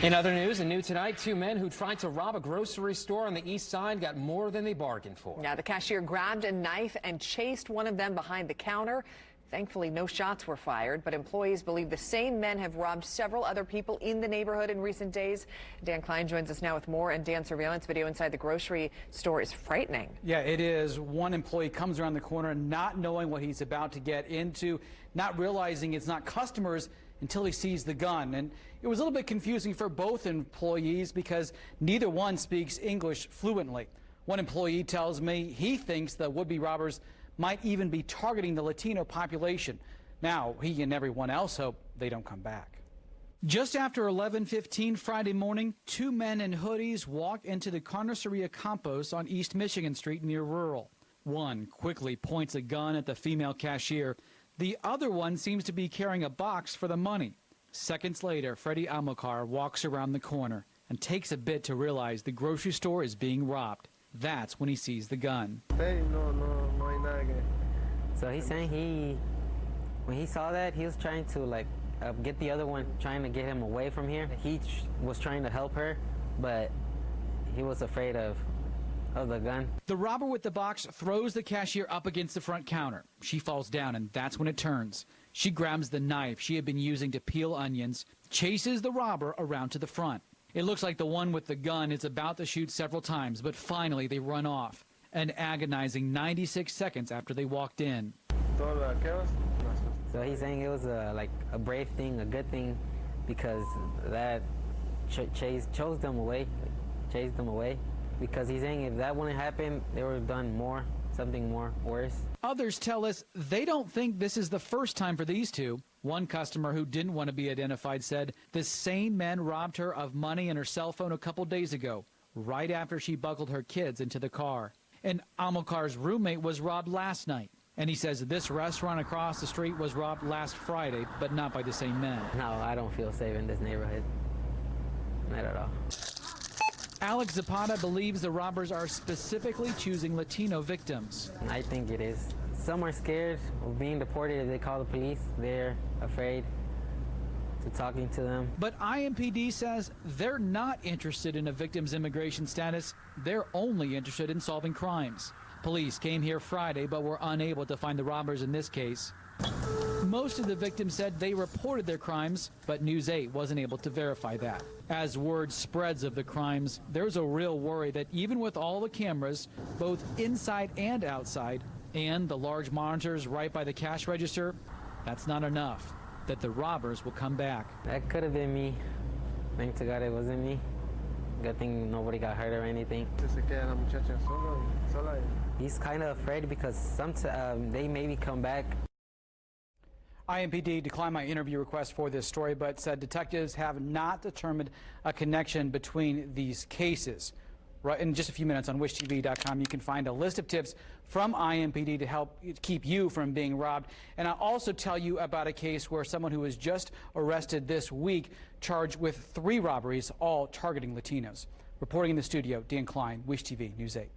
In other news, and new tonight, two men who tried to rob a grocery store on the east side got more than they bargained for. Now, the cashier grabbed a knife and chased one of them behind the counter. Thankfully, no shots were fired, but employees believe the same men have robbed several other people in the neighborhood in recent days. Dan Klein joins us now with more, and Dan, surveillance video inside the grocery store is frightening. Yeah, it is. One employee comes around the corner not knowing what he's about to get into, not realizing it's not customers until he sees the gun. And it was a little bit confusing for both employees because neither one speaks English fluently. One employee tells me he thinks the would-be robbers might even be targeting the Latino population. Now, he and everyone else hope they don't come back. Just after 11:15 Friday morning, two men in hoodies walked into the Carniceria Campos on East Michigan Street near Rural. One quickly points a gun at the female cashier. The other one seems to be carrying a box for the money. Seconds later, Freddie Amilcar walks around the corner and takes a bit to realize the grocery store is being robbed. That's when he sees the gun. So he's saying when he saw that, he was trying to get the other one, trying to get him away from here. He was trying to help her, but he was afraid of the gun. The robber with the box throws the cashier up against the front counter. She falls down, and that's when it turns. She grabs the knife she had been using to peel onions, chases the robber around to the front. It looks like the one with the gun is about to shoot several times, but finally they run off. An agonizing 96 seconds after they walked in. So he's saying it was a brave thing, a good thing, because that chased them away. Because he's saying if that wouldn't happen, they would have done something more worse. Others tell us they don't think this is the first time for these two. One customer who didn't want to be identified said the same men robbed her of money and her cell phone a couple days ago, right after she buckled her kids into the car. And Amilcar's roommate was robbed last night. And he says this restaurant across the street was robbed last Friday, but not by the same men. No, I don't feel safe in this neighborhood. Not at all. Alex Zapata believes the robbers are specifically choosing Latino victims. I think it is. Some are scared of being deported. If they call the police, they're afraid to talking to them. But IMPD says they're not interested in a victim's immigration status. They're only interested in solving crimes. Police came here Friday, but were unable to find the robbers in this case. Most of the victims said they reported their crimes, but News 8 wasn't able to verify that. As word spreads of the crimes, there's a real worry that even with all the cameras, both inside and outside, and the large monitors right by the cash register, that's not enough, that the robbers will come back. That could have been me. Thank to God it wasn't me. Good thing nobody got hurt or anything. He's kind of afraid because they maybe come back. IMPD declined my interview request for this story, but said detectives have not determined a connection between these cases. Right, in just a few minutes on wishtv.com, you can find a list of tips from IMPD to help keep you from being robbed. And I'll also tell you about a case where someone who was just arrested this week charged with 3 robberies, all targeting Latinos. Reporting in the studio, Dan Klein, Wish TV News 8.